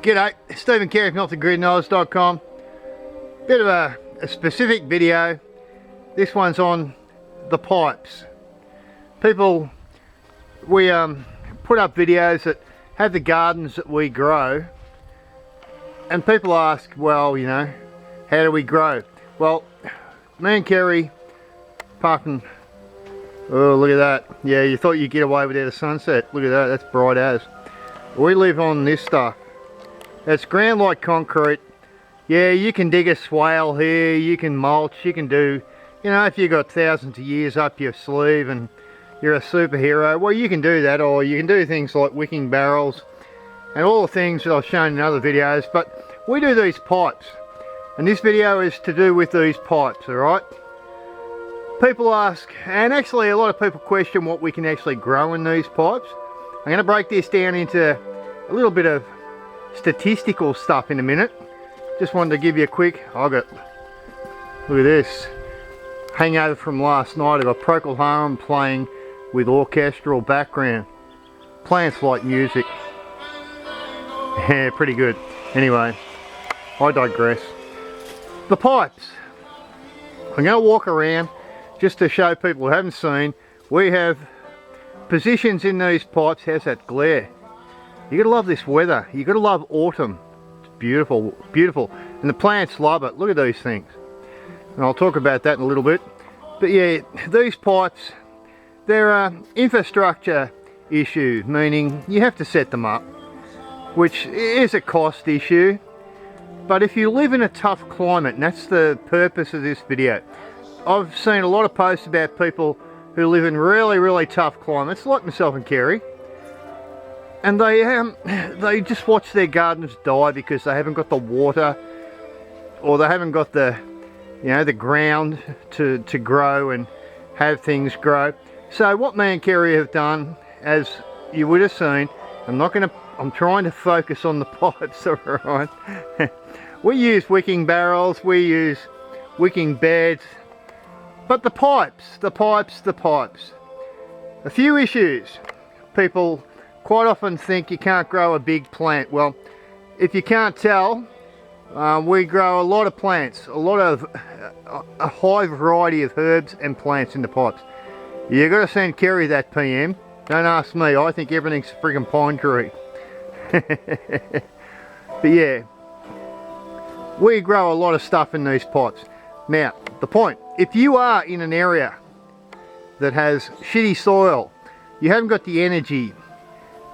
G'day, Stephen Kerri from off-the-grid-knowledge.com. Bit of a specific video. This one's on the pipes. People, we put up videos that have the gardens that we grow, and people ask, well, you know, how do we grow? Well, me and Kerri, parking. Oh, look at that. Yeah, you thought you'd get away without a sunset. Look at that, that's bright as. We live on this stuff. It's ground like concrete. Yeah, you can dig a swale here, you can mulch, you can do, you know, if you've got thousands of years up your sleeve and you're a superhero, well, you can do that, or you can do things like wicking barrels and all the things that I've shown in other videos. But we do these pipes, and this video is to do with these pipes, alright? People ask, and actually a lot of people question what we can actually grow in these pipes. I'm going to break this down into a little bit of statistical stuff in a minute. Just wanted to give you a quick, look at this, hangover from last night. I've got Procol Harum playing with orchestral background. Plants like music. Yeah, pretty good. Anyway, I digress. The pipes. I'm going to walk around just to show people who haven't seen. We have positions in these pipes. How's that glare? You gotta love this weather. You gotta love autumn. It's beautiful, beautiful, and the plants love it. Look at these things, and I'll talk about that in a little bit. But yeah, these pipes, they're an infrastructure issue, meaning you have to set them up, which is a cost issue. But if you live in a tough climate, and that's the purpose of this video, I've seen a lot of posts about people who live in really, really tough climates, like myself and Kerri. And they just watch their gardens die because they haven't got the water, or they haven't got the, you know, the ground to grow and have things grow. So what me and Kerri have done, as you would have seen, I'm trying to focus on the pipes, alright? We use wicking barrels, we use wicking beds, but the pipes. A few issues. People quite often think you can't grow a big plant. Well, if you can't tell, we grow a lot of plants, a high variety of herbs and plants in the pipes. You got to send Kerri that PM. Don't ask me. I think everything's a friggin' pine tree. But yeah, we grow a lot of stuff in these pipes. Now, the point: if you are in an area that has shitty soil, you haven't got the energy,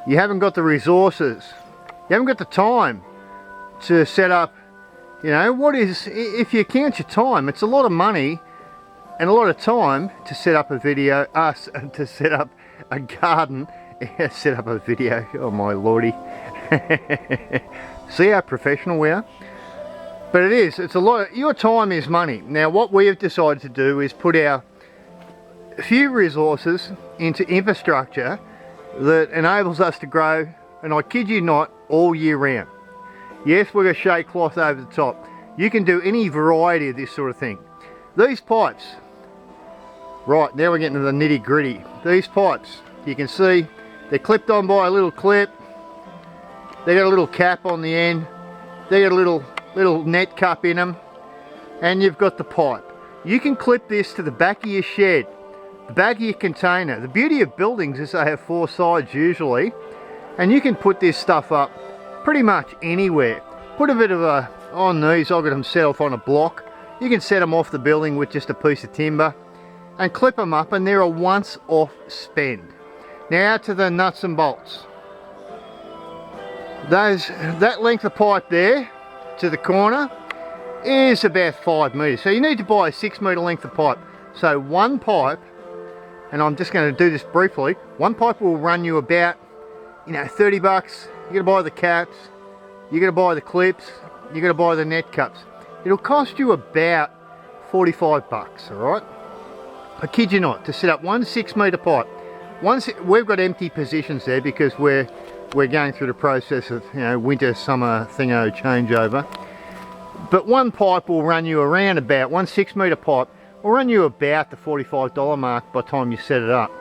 you haven't got the resources, you haven't got the time to set up, you know, if you count your time, it's a lot of money and a lot of time to set up a video, to set up a garden, set up a video, oh my lordy. See how professional we are? But it's a lot, your time is money. Now what we have decided to do is put our few resources into infrastructure that enables us to grow, and I kid you not, all year round. Yes, we're going to shake cloth over the top. You can do any variety of this sort of thing. These pipes, right, now we're getting to the nitty gritty. These pipes, you can see they're clipped on by a little clip. They got a little cap on the end. They got a little net cup in them, and you've got the pipe. You can clip this to the back of your shed, the back of your container. The beauty of buildings is they have 4 sides usually, and you can put this stuff up pretty much anywhere. Put a bit of on these, I've got them set off on a block. You can set them off the building with just a piece of timber and clip them up, and they're a once off spend. Now to the nuts and bolts. That length of pipe there to the corner is about 5 metres. So you need to buy a 6 metre length of pipe. So one pipe, and I'm just going to do this briefly, one pipe will run you about, you know, 30 bucks. You're going to buy the caps, you're going to buy the clips, you're going to buy the net cups. It'll cost you about 45 bucks, alright? I kid you not, to set up one 6 metre pipe. We've got empty positions there because we're going through the process of, you know, winter, summer thingo changeover. But one pipe will run you around about, one 6 metre pipe will run you about the $45 mark by the time you set it up.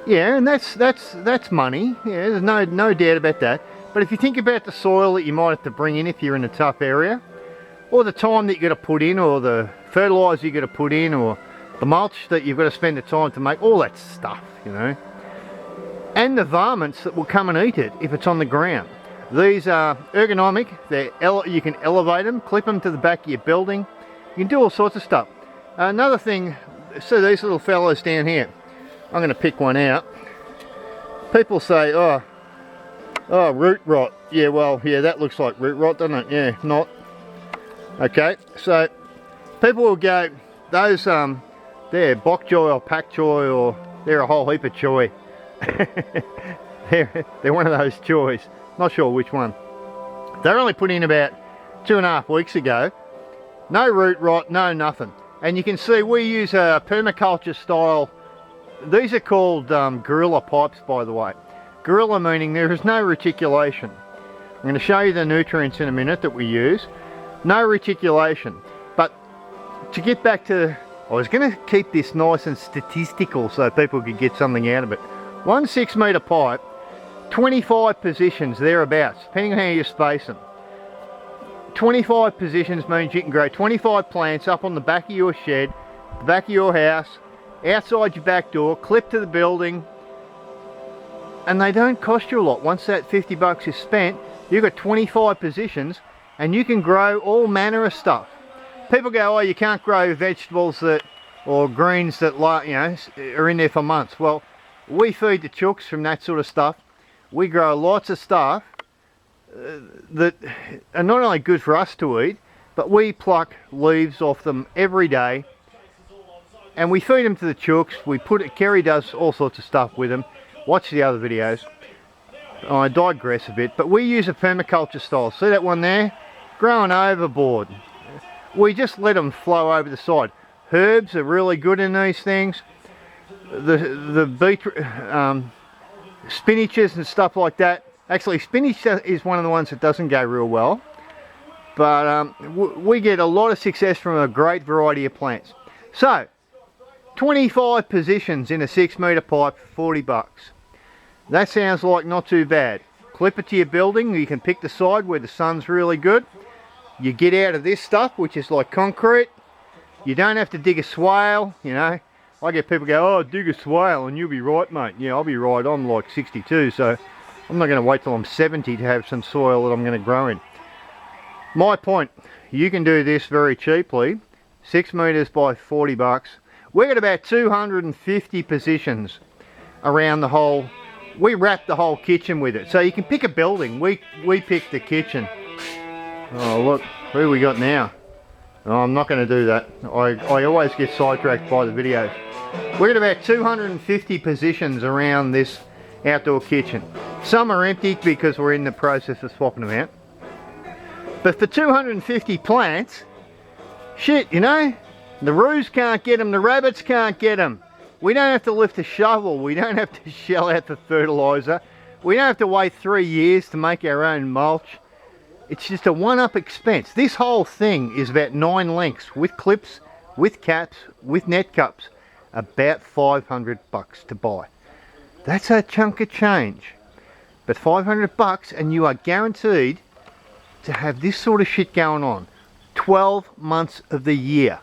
Yeah, and that's money. Yeah, there's no doubt about that. But if you think about the soil that you might have to bring in if you're in a tough area, or the time that you got to put in, or the fertilizer you got to put in, or the mulch that you've got to spend the time to make, all that stuff, you know, and the varmints that will come and eat it if it's on the ground. These are ergonomic. You can elevate them, clip them to the back of your building. You can do all sorts of stuff. Another thing, so these little fellows down here, I'm going to pick one out. People say, oh, root rot. Yeah, well, yeah, that looks like root rot, doesn't it? Yeah, not. Okay, so people will go, those, they're bok choy or pak choy, or they're a whole heap of choy. they're one of those choys. Not sure which one. They're only put in about 2.5 weeks ago. No root rot, no nothing. And you can see we use a permaculture style. These are called Guerilla pipes, by the way. Guerilla meaning there is no reticulation. I'm going to show you the nutrients in a minute that we use. No reticulation. But to get back to, I was going to keep this nice and statistical so people could get something out of it. 1 6-metre pipe, 25 positions thereabouts, depending on how you space them. 25 positions means you can grow 25 plants up on the back of your shed, the back of your house, outside your back door, clip to the building, and they don't cost you a lot. Once that 50 bucks is spent, you've got 25 positions and you can grow all manner of stuff. People go, oh, you can't grow vegetables that, or greens that, you know, are in there for months. Well, we feed the chooks from that sort of stuff. We grow lots of stuff that are not only good for us to eat, but we pluck leaves off them every day and we feed them to the chooks. We put it, Kerri does all sorts of stuff with them. Watch the other videos. I digress a bit, but we use a permaculture style. See that one there? Growing overboard. We just let them flow over the side. Herbs are really good in these things. The beetroot, spinaches and stuff like that. Actually, spinach is one of the ones that doesn't go real well, but we get a lot of success from a great variety of plants. So 25 positions in a 6-metre pipe for 40 bucks. That sounds like not too bad. Clip it to your building. You can pick the side where the sun's really good. You get out of this stuff, which is like concrete. You don't have to dig a swale, you know. I get people go, oh, dig a swale and you'll be right, mate. Yeah, I'll be right. I'm like 62, so I'm not going to wait till I'm 70 to have some soil that I'm going to grow in. My point, you can do this very cheaply. 6 metres by 40 bucks. We've got about 250 positions around the whole. We wrap the whole kitchen with it. So you can pick a building. We pick the kitchen. Oh, look, who we got now? Oh, I'm not going to do that. I always get sidetracked by the videos. We've got about 250 positions around this outdoor kitchen. Some are empty because we're in the process of swapping them out. But for 250 plants, shit, you know, the roos can't get them, the rabbits can't get them. We don't have to lift a shovel, we don't have to shell out the fertilizer, we don't have to wait 3 years to make our own mulch. It's just a one-up expense. This whole thing is about 9 lengths with clips, with caps, with net cups. About 500 bucks to buy. That's a chunk of change. But 500 bucks and you are guaranteed to have this sort of shit going on 12 months of the year.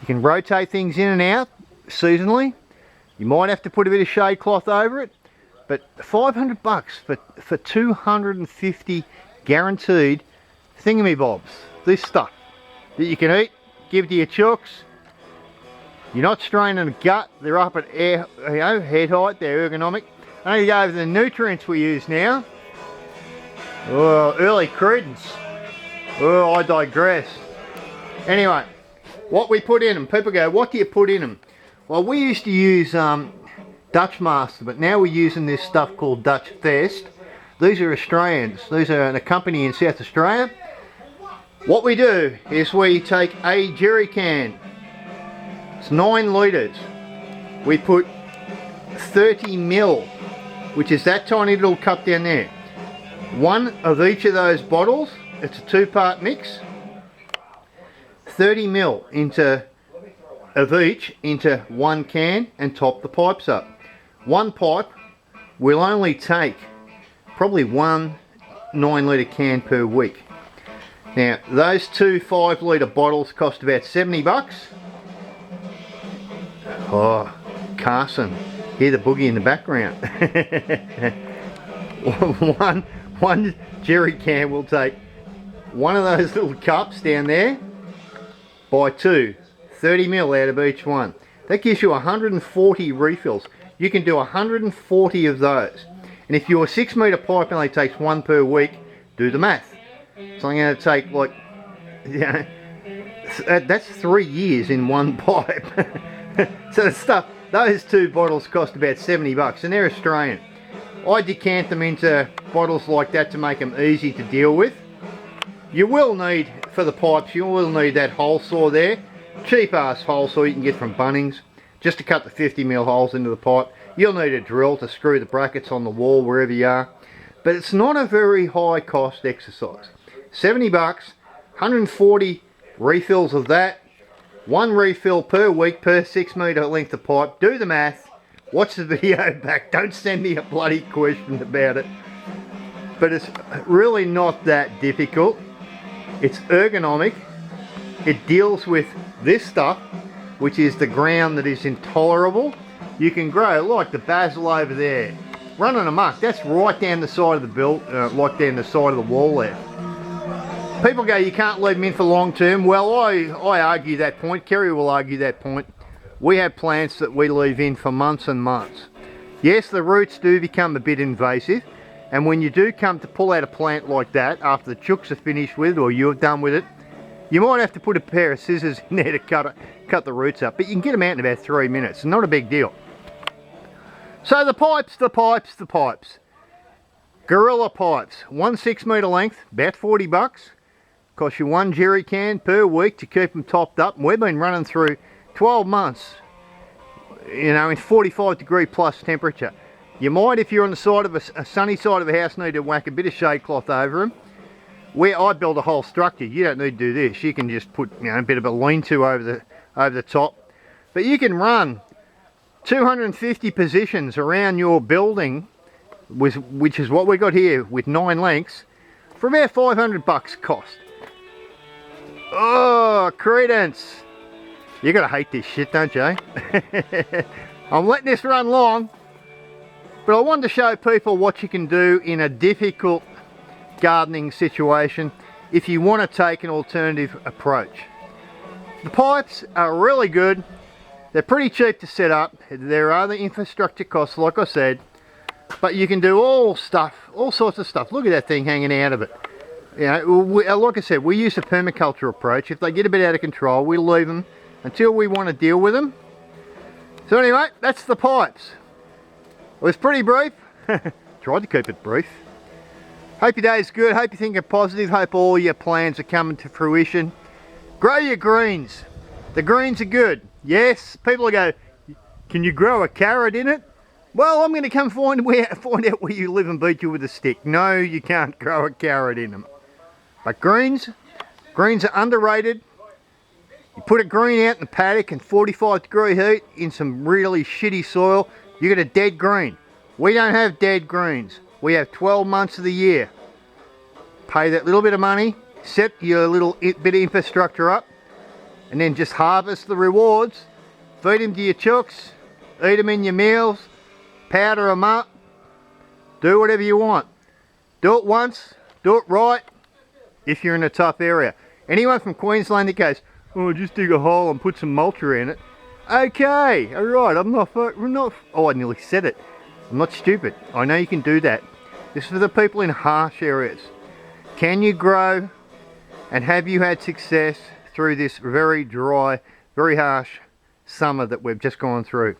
You can rotate things in and out seasonally. You might have to put a bit of shade cloth over it, but 500 bucks for 250 guaranteed thingamybobs. This stuff that you can eat, give to your chooks. You're not straining a gut. They're up at air, you know, head height. They're ergonomic. I'm going to go over the nutrients we use now. Oh, early credence. Oh, I digress. Anyway, what we put in them. People go, what do you put in them? Well, we used to use Dutch Master, but now we're using this stuff called Dutch Fest. These are Australians. These are a company in South Australia. What we do is we take a jerry can. It's 9 litres. We put 30 mil, which is that tiny little cup down there. One of each of those bottles. It's a 2-part mix. 30 mil of each into one can and top the pipes up. One pipe will only take probably 1 9 litre can per week. Now those two 5 litre bottles cost about 70 bucks. Oh, Carson, hear the boogie in the background. one jerry can will take one of those little cups down there by two, 30 ml out of each one. That gives you 140 refills. You can do 140 of those. And if you're a 6 metre pipe only takes one per week, do the math. So I'm going to take, like, you know, that's 3 years in one pipe. So the stuff, those two bottles cost about 70 bucks and they're Australian. I decant them into bottles like that to make them easy to deal with. You will need, for the pipes, you will need that hole saw there. Cheap ass hole saw you can get from Bunnings, just to cut the 50mm holes into the pipe. You'll need a drill to screw the brackets on the wall wherever you are. But it's not a very high cost exercise. 70 bucks, 140 refills of that. One refill per week per 6 metre length of pipe. Do the math. Watch the video back. Don't send me a bloody question about it. But it's really not that difficult. It's ergonomic. It deals with this stuff, which is the ground that is intolerable. You can grow like the basil over there, running amok. That's right down the side of the build, like down the side of the wall there. People go, you can't leave them in for long term. Well, I argue that point. Kerri will argue that point. We have plants that we leave in for months and months. Yes, the roots do become a bit invasive, and when you do come to pull out a plant like that after the chooks are finished with, or you're done with it, you might have to put a pair of scissors in there to cut the roots up, but you can get them out in about 3 minutes. Not a big deal. So the pipes. Guerilla pipes, 1 6 metre length, about 40 bucks. Cost you 1 jerry can per week to keep them topped up. And we've been running through 12 months, you know, in 45 degree plus temperature. You might, if you're on the side of a sunny side of a house, need to whack a bit of shade cloth over them. Where I build a whole structure, you don't need to do this. You can just put, you know, a bit of a lean-to over the top. But you can run 250 positions around your building, which is what we got here with 9 lengths, for about 500 bucks cost. Oh, credence! You're gonna hate this shit, don't you? I'm letting this run long, but I wanted to show people what you can do in a difficult gardening situation if you want to take an alternative approach. The pipes are really good. They're pretty cheap to set up. There are the infrastructure costs, like I said, but you can do all sorts of stuff. Look at that thing hanging out of it. You know, like I said, we use a permaculture approach. If they get a bit out of control, we leave them until we want to deal with them. So anyway, that's the pipes. It was pretty brief. Tried to keep it brief. Hope your day's good. Hope you're thinking positive. Hope all your plans are coming to fruition. Grow your greens. The greens are good. Yes, people go, can you grow a carrot in it? Well, I'm going to come find out where you live and beat you with a stick. No, you can't grow a carrot in them. But greens are underrated. You put a green out in the paddock in 45 degree heat in some really shitty soil, you get a dead green. We don't have dead greens. We have 12 months of the year. Pay that little bit of money, set your little bit of infrastructure up, and then just harvest the rewards. Feed them to your chooks, eat them in your meals, powder them up, do whatever you want. Do it once, do it right, if you're in a tough area. Anyone from Queensland that goes, oh, just dig a hole and put some mulch in it. Okay, alright, I'm not, oh, I nearly said it. I'm not stupid. I know you can do that. This is for the people in harsh areas. Can you grow, and have you had success through this very dry, very harsh summer that we've just gone through?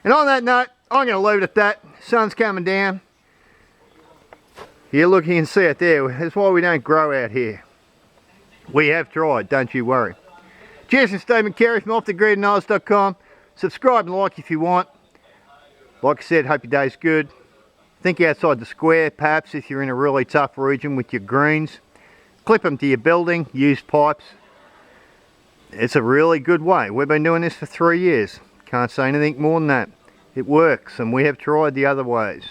And on that note, I'm going to leave it at that. Sun's coming down. Yeah, look, you can see it there. That's why we don't grow out here. We have tried, don't you worry. Cheers from Stephen Kerri from offthegridknowledge.com. Subscribe and like if you want. Like I said, hope your day's good. Think outside the square, perhaps, if you're in a really tough region with your greens. Clip them to your building, use pipes. It's a really good way. We've been doing this for 3 years. Can't say anything more than that. It works, and we have tried the other ways.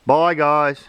Bye, guys.